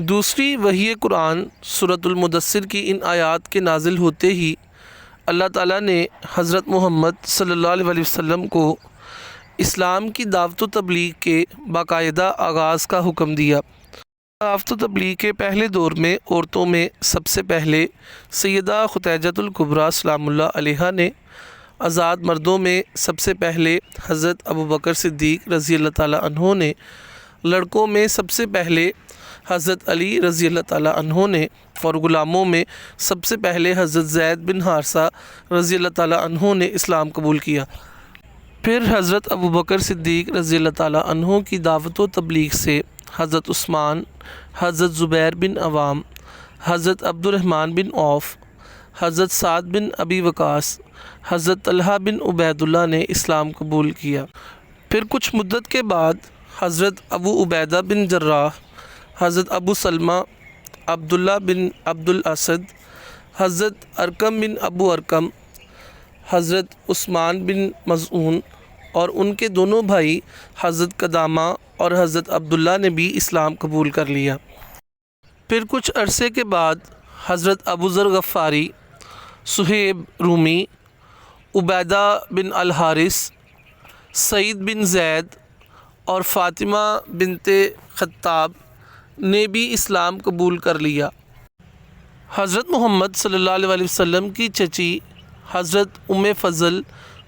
دوسری وحی قرآن سورۃ المدثر کی ان آیات کے نازل ہوتے ہی اللہ تعالیٰ نے حضرت محمد صلی اللہ علیہ وسلم کو اسلام کی دعوت و تبلیغ کے باقاعدہ آغاز کا حکم دیا۔ دعوت و تبلیغ کے پہلے دور میں عورتوں میں سب سے پہلے سیدہ خدیجہ الکبریٰ سلام اللہ علیہا نے، آزاد مردوں میں سب سے پہلے حضرت ابوبکر صدیق رضی اللہ تعالیٰ عنہ نے، لڑکوں میں سب سے پہلے حضرت علی رضی اللہ تعالیٰ عنہ نے، اور غلاموں میں سب سے پہلے حضرت زید بن حارثہ رضی اللہ تعالیٰ عنہ نے اسلام قبول کیا۔ پھر حضرت ابوبکر صدیق رضی اللہ تعالیٰ عنہ کی دعوت و تبلیغ سے حضرت عثمان، حضرت زبیر بن عوام، حضرت عبد الرحمن بن عوف، حضرت سعد بن ابی وقاص، حضرت طلحہ بن عبید اللہ نے اسلام قبول کیا۔ پھر کچھ مدت کے بعد حضرت ابو عبیدہ بن جراح، حضرت ابو سلمہ، عبداللہ بن عبد الاسد، حضرت ارقم بن ابو ارقم، حضرت عثمان بن مظعون اور ان کے دونوں بھائی حضرت قدامہ اور حضرت عبداللہ نے بھی اسلام قبول کر لیا۔ پھر کچھ عرصے کے بعد حضرت ابو ذر غفاری، صہیب رومی، عبیدہ بن الحارث، سعید بن زید اور فاطمہ بنت خطاب نے بھی اسلام قبول کر لیا۔ حضرت محمد صلی اللہ علیہ وسلم کی چچی حضرت ام فضل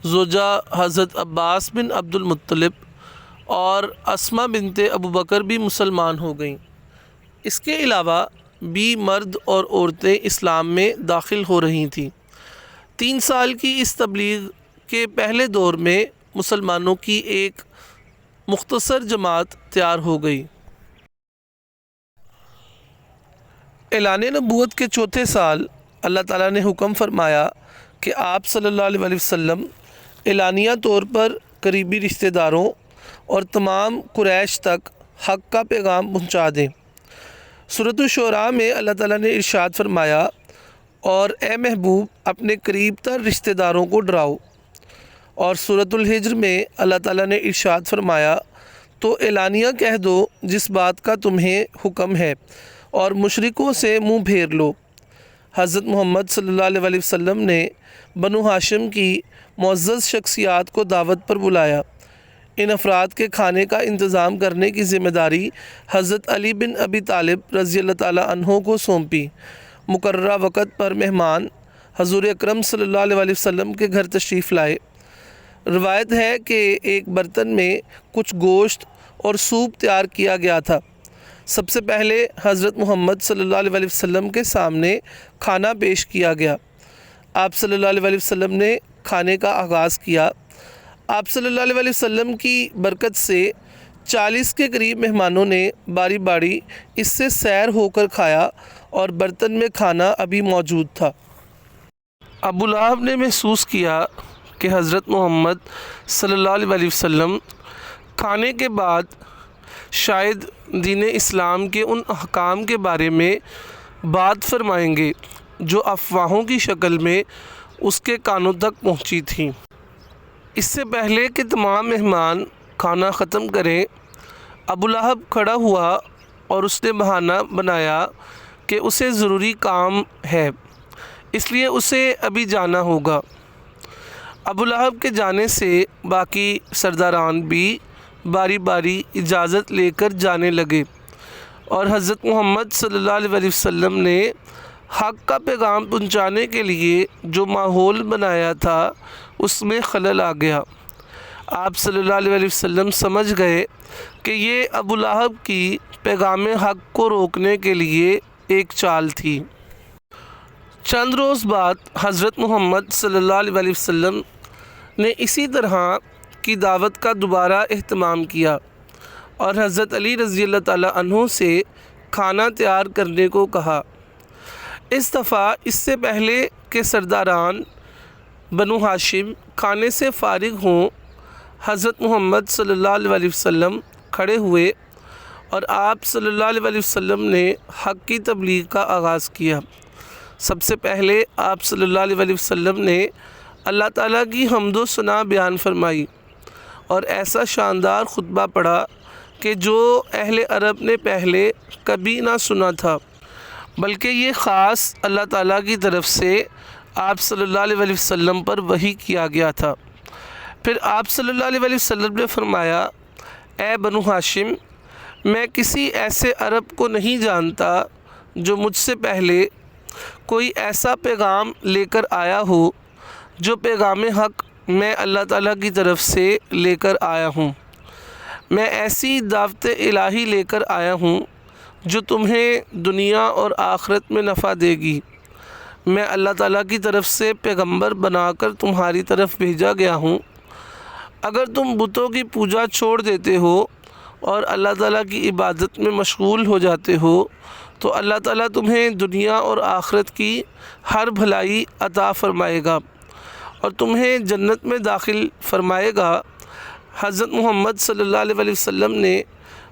زوجہ حضرت عباس بن عبد المطلب اور اسماء بنت ابوبکر بھی مسلمان ہو گئیں۔ اس کے علاوہ بھی مرد اور عورتیں اسلام میں داخل ہو رہی تھیں۔ 3 سال کی اس تبلیغ کے پہلے دور میں مسلمانوں کی ایک مختصر جماعت تیار ہو گئی۔ اعلان نبوت کے چوتھے سال اللہ تعالیٰ نے حکم فرمایا کہ آپ صلی اللہ علیہ وسلم اعلانیہ طور پر قریبی رشتہ داروں اور تمام قریش تک حق کا پیغام پہنچا دیں۔ سورۃ الشعراء میں اللہ تعالیٰ نے ارشاد فرمایا، اور اے محبوب اپنے قریب تر رشتہ داروں کو ڈراؤ۔ اور سورۃ الحجر میں اللہ تعالیٰ نے ارشاد فرمایا، تو اعلانیہ کہہ دو جس بات کا تمہیں حکم ہے، اور مشرکوں سے منہ پھیر لو۔ حضرت محمد صلی اللہ علیہ وسلم نے بنو ہاشم کی معزز شخصیات کو دعوت پر بلایا۔ ان افراد کے کھانے کا انتظام کرنے کی ذمہ داری حضرت علی بن ابی طالب رضی اللہ تعالیٰ عنہ کو سونپی۔ مقررہ وقت پر مہمان حضور اکرم صلی اللہ علیہ وسلم کے گھر تشریف لائے۔ روایت ہے کہ ایک برتن میں کچھ گوشت اور سوپ تیار کیا گیا تھا۔ سب سے پہلے حضرت محمد صلی اللہ علیہ وسلم کے سامنے کھانا پیش کیا گیا۔ آپ صلی اللہ علیہ وسلم نے کھانے کا آغاز کیا۔ آپ صلی اللہ علیہ وسلم کی برکت سے 40 کے قریب مہمانوں نے باری باری اس سے سیر ہو کر کھایا، اور برتن میں کھانا ابھی موجود تھا۔ ابو لہب نے محسوس کیا کہ حضرت محمد صلی اللہ علیہ وسلم کھانے کے بعد شاید دین اسلام کے ان احکام کے بارے میں بات فرمائیں گے جو افواہوں کی شکل میں اس کے کانوں تک پہنچی تھیں۔ اس سے پہلے کہ تمام مہمان کھانا ختم کریں، ابو لہب کھڑا ہوا اور اس نے بہانہ بنایا کہ اسے ضروری کام ہے، اس لیے اسے ابھی جانا ہوگا۔ ابو لہب کے جانے سے باقی سرداران بھی باری باری اجازت لے کر جانے لگے، اور حضرت محمد صلی اللہ علیہ وسلم نے حق کا پیغام پہنچانے کے لیے جو ماحول بنایا تھا اس میں خلل آ گیا۔ آپ صلی اللہ علیہ وسلم سمجھ گئے کہ یہ ابو لہب کی پیغام حق کو روکنے کے لیے ایک چال تھی۔ چند روز بعد حضرت محمد صلی اللہ علیہ وسلم نے اسی طرح کی دعوت کا دوبارہ اہتمام کیا، اور حضرت علی رضی اللہ تعالیٰ عنہ سے کھانا تیار کرنے کو کہا۔ اس دفعہ اس سے پہلے کہ سرداران بنو ہاشم کھانے سے فارغ ہوں، حضرت محمد صلی اللہ علیہ وسلم کھڑے ہوئے، اور آپ صلی اللہ علیہ وسلم نے حق کی تبلیغ کا آغاز کیا۔ سب سے پہلے آپ صلی اللہ علیہ وسلم نے اللہ تعالیٰ کی حمد و ثنا بیان فرمائی، اور ایسا شاندار خطبہ پڑھا کہ جو اہل عرب نے پہلے کبھی نہ سنا تھا، بلکہ یہ خاص اللہ تعالیٰ کی طرف سے آپ صلی اللہ علیہ وسلم پر وحی کیا گیا تھا۔ پھر آپ صلی اللہ علیہ وسلم نے فرمایا، اے بنو ہاشم، میں کسی ایسے عرب کو نہیں جانتا جو مجھ سے پہلے کوئی ایسا پیغام لے کر آیا ہو جو پیغام حق میں اللہ تعالیٰ کی طرف سے لے کر آیا ہوں۔ میں ایسی دعوت الہی لے کر آیا ہوں جو تمہیں دنیا اور آخرت میں نفع دے گی۔ میں اللہ تعالیٰ کی طرف سے پیغمبر بنا کر تمہاری طرف بھیجا گیا ہوں۔ اگر تم بتوں کی پوجا چھوڑ دیتے ہو اور اللہ تعالیٰ کی عبادت میں مشغول ہو جاتے ہو تو اللہ تعالیٰ تمہیں دنیا اور آخرت کی ہر بھلائی عطا فرمائے گا اور تمہیں جنت میں داخل فرمائے گا۔ حضرت محمد صلی اللہ علیہ وسلم نے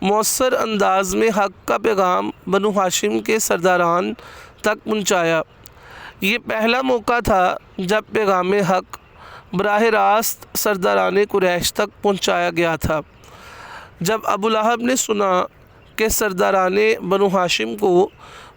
مؤثر انداز میں حق کا پیغام بنو ہاشم کے سرداران تک پہنچایا۔ یہ پہلا موقع تھا جب پیغام حق براہ راست سرداران قریش تک پہنچایا گیا تھا۔ جب ابو لہب نے سنا کہ سرداران بنو ہاشم کو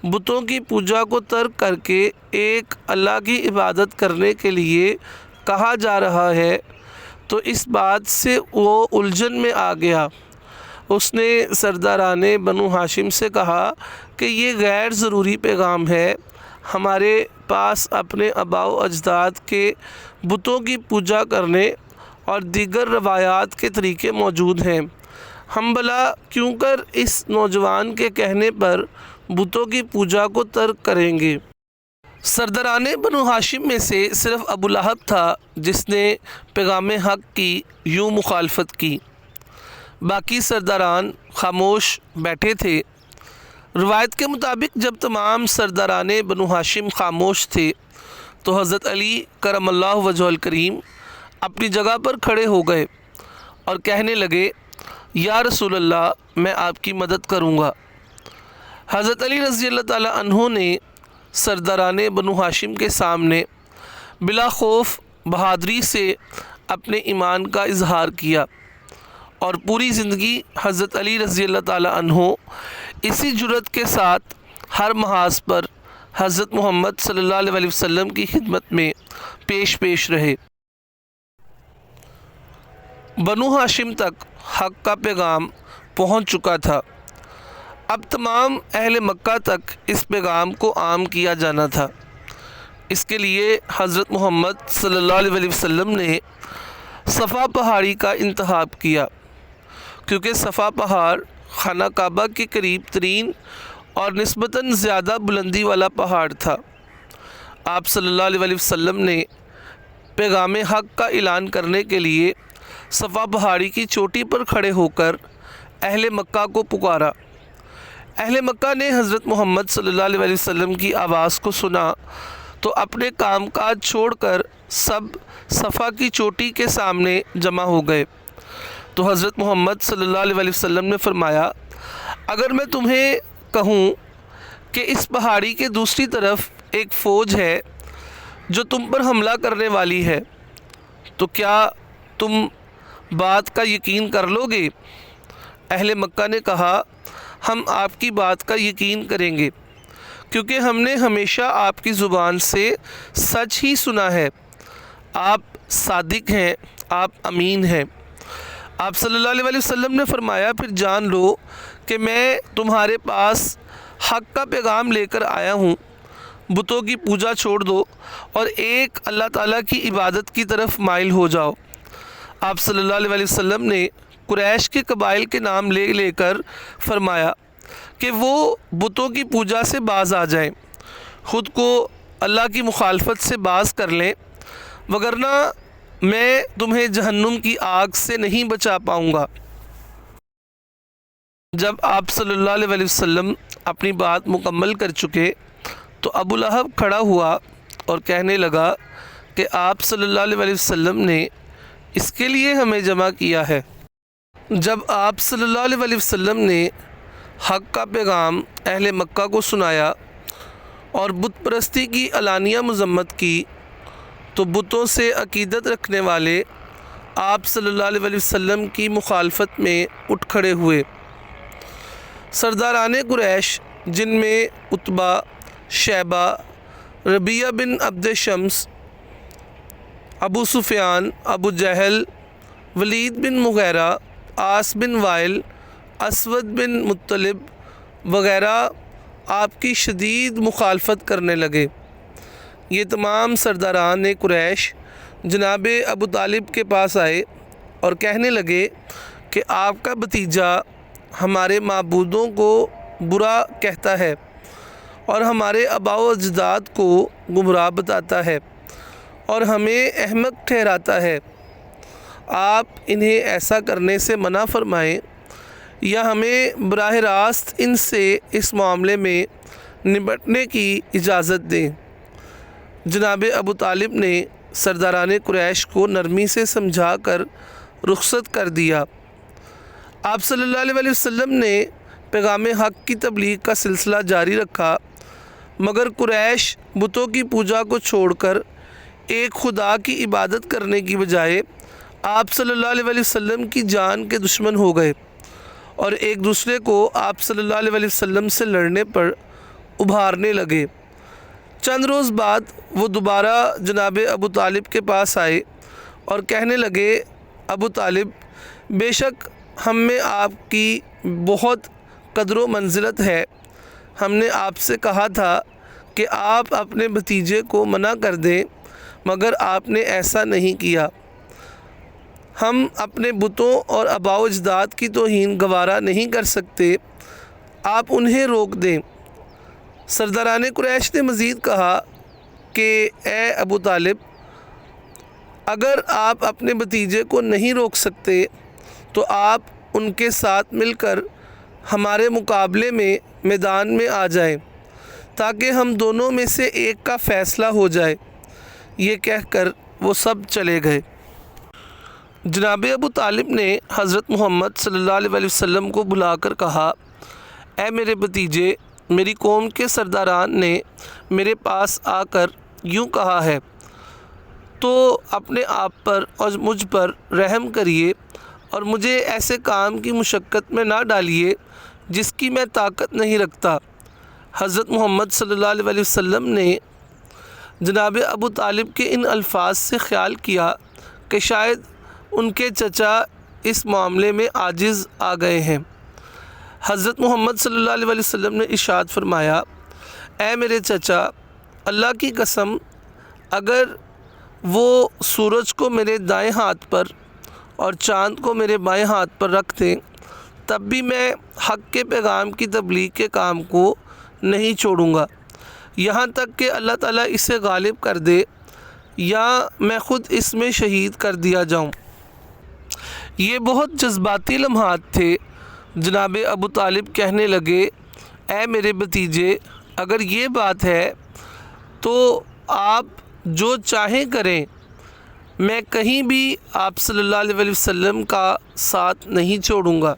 بتوں کی پوجا کو ترک کر کے ایک اللہ کی عبادت کرنے کے لیے کہا جا رہا ہے تو اس بات سے وہ الجھن میں آ گیا۔ اس نے سرداران بنو ہاشم سے کہا کہ یہ غیر ضروری پیغام ہے، ہمارے پاس اپنے آباء و اجداد کے بتوں کی پوجا کرنے اور دیگر روایات کے طریقے موجود ہیں، ہم بھلا کیوں کر اس نوجوان کے کہنے پر بتوں کی پوجا کو ترک کریں گے۔ سرداران بنو ہاشم میں سے صرف ابو لہب تھا جس نے پیغام حق کی یوں مخالفت کی، باقی سرداران خاموش بیٹھے تھے۔ روایت کے مطابق جب تمام سرداران بنو ہاشم خاموش تھے تو حضرت علی کرم اللہ وجہہ الکریم اپنی جگہ پر کھڑے ہو گئے اور کہنے لگے، یا رسول اللہ، میں آپ کی مدد کروں گا۔ حضرت علی رضی اللہ تعالی عنہ نے سرداران بنو ہاشم کے سامنے بلا خوف بہادری سے اپنے ایمان کا اظہار کیا اور پوری زندگی حضرت علی رضی اللہ تعالی عنہ اسی جرأت کے ساتھ ہر محاذ پر حضرت محمد صلی اللہ علیہ وسلم کی خدمت میں پیش رہے۔ بنو ہاشم تک حق کا پیغام پہنچ چکا تھا، اب تمام اہل مکہ تک اس پیغام کو عام کیا جانا تھا۔ اس کے لیے حضرت محمد صلی اللہ علیہ وسلم نے صفا پہاڑی کا انتخاب کیا، کیونکہ صفا پہاڑ خانہ کعبہ کے قریب ترین اور نسبتاً زیادہ بلندی والا پہاڑ تھا۔ آپ صلی اللہ علیہ وسلم نے پیغام حق کا اعلان کرنے کے لیے صفا پہاڑی کی چوٹی پر کھڑے ہو کر اہل مکہ کو پکارا۔ اہل مکہ نے حضرت محمد صلی اللہ علیہ وسلم کی آواز کو سنا تو اپنے کام کاج چھوڑ کر سب صفا کی چوٹی کے سامنے جمع ہو گئے۔ تو حضرت محمد صلی اللہ علیہ وسلم نے فرمایا، اگر میں تمہیں کہوں کہ اس پہاڑی کے دوسری طرف ایک فوج ہے جو تم پر حملہ کرنے والی ہے تو کیا تم بات کا یقین کر لو گے؟ اہل مکہ نے کہا، ہم آپ کی بات کا یقین کریں گے، کیونکہ ہم نے ہمیشہ آپ کی زبان سے سچ ہی سنا ہے، آپ صادق ہیں، آپ امین ہیں۔ آپ صلی اللہ علیہ وسلم نے فرمایا، پھر جان لو کہ میں تمہارے پاس حق کا پیغام لے کر آیا ہوں، بتوں کی پوجا چھوڑ دو اور ایک اللہ تعالیٰ کی عبادت کی طرف مائل ہو جاؤ۔ آپ صلی اللہ علیہ وسلم نے قریش کے قبائل کے نام لے کر فرمایا کہ وہ بتوں کی پوجا سے باز آ جائیں، خود کو اللہ کی مخالفت سے باز کر لیں، وگرنہ میں تمہیں جہنم کی آگ سے نہیں بچا پاؤں گا۔ جب آپ صلی اللہ علیہ وسلم اپنی بات مکمل کر چکے تو ابو لہب کھڑا ہوا اور کہنے لگا کہ آپ صلی اللہ علیہ وسلم نے اس کے لیے ہمیں جمع کیا ہے۔ جب آپ صلی اللہ علیہ وسلم نے حق کا پیغام اہل مکہ کو سنایا اور بت پرستی کی علانیہ مذمت کی تو بتوں سے عقیدت رکھنے والے آپ صلی اللہ علیہ وسلم کی مخالفت میں اٹھ کھڑے ہوئے۔ سرداران قریش جن میں عتبہ، شیبہ، ربیعہ بن عبد شمس، ابو سفیان، ابو جہل، ولید بن مغیرہ، عاص بن وائل، اسود بن مطلب وغیرہ آپ کی شدید مخالفت کرنے لگے۔ یہ تمام سرداران قریش جناب ابو طالب کے پاس آئے اور کہنے لگے کہ آپ کا بھتیجا ہمارے معبودوں کو برا کہتا ہے اور ہمارے آباء و اجداد کو گمراہ بتاتا ہے اور ہمیں احمق ٹھہراتا ہے۔ آپ انہیں ایسا کرنے سے منع فرمائیں یا ہمیں براہ راست ان سے اس معاملے میں نمٹنے کی اجازت دیں۔ جناب ابو طالب نے سرداران قریش کو نرمی سے سمجھا کر رخصت کر دیا۔ آپ صلی اللہ علیہ وسلم نے پیغام حق کی تبلیغ کا سلسلہ جاری رکھا، مگر قریش بتوں کی پوجا کو چھوڑ کر ایک خدا کی عبادت کرنے کی بجائے آپ صلی اللہ علیہ وسلم کی جان کے دشمن ہو گئے اور ایک دوسرے کو آپ صلی اللہ علیہ وسلم سے لڑنے پر ابھارنے لگے۔ چند روز بعد وہ دوبارہ جناب ابو طالب کے پاس آئے اور کہنے لگے، ابو طالب، بے شک ہم میں آپ کی بہت قدر و منزلت ہے۔ ہم نے آپ سے کہا تھا کہ آپ اپنے بھتیجے کو منع کر دیں، مگر آپ نے ایسا نہیں کیا۔ ہم اپنے بتوں اور آباء و اجداد کی توہین گوارا نہیں کر سکتے، آپ انہیں روک دیں۔ سرداران قریش نے مزید کہا کہ اے ابو طالب، اگر آپ اپنے بھتیجے کو نہیں روک سکتے تو آپ ان کے ساتھ مل کر ہمارے مقابلے میں میدان میں آ جائیں تاکہ ہم دونوں میں سے ایک کا فیصلہ ہو جائے۔ یہ کہہ کر وہ سب چلے گئے۔ جناب ابو طالب نے حضرت محمد صلی اللہ علیہ وسلم کو بلا کر کہا، اے میرے بھتیجے، میری قوم کے سرداران نے میرے پاس آ کر یوں کہا ہے، تو اپنے آپ پر اور مجھ پر رحم کریے اور مجھے ایسے کام کی مشقت میں نہ ڈالیے جس کی میں طاقت نہیں رکھتا۔ حضرت محمد صلی اللہ علیہ وسلم نے جناب ابو طالب کے ان الفاظ سے خیال کیا کہ شاید ان کے چچا اس معاملے میں عاجز آ گئے ہیں۔ حضرت محمد صلی اللہ علیہ وسلم نے ارشاد فرمایا، اے میرے چچا، اللہ کی قسم، اگر وہ سورج کو میرے دائیں ہاتھ پر اور چاند کو میرے بائیں ہاتھ پر رکھ دیں تب بھی میں حق کے پیغام کی تبلیغ کے کام کو نہیں چھوڑوں گا یہاں تک کہ اللہ تعالیٰ اسے غالب کر دے یا میں خود اس میں شہید کر دیا جاؤں۔ یہ بہت جذباتی لمحات تھے۔ جناب ابو طالب کہنے لگے، اے میرے بھتیجے، اگر یہ بات ہے تو آپ جو چاہیں کریں، میں کہیں بھی آپ صلی اللہ علیہ وسلم کا ساتھ نہیں چھوڑوں گا۔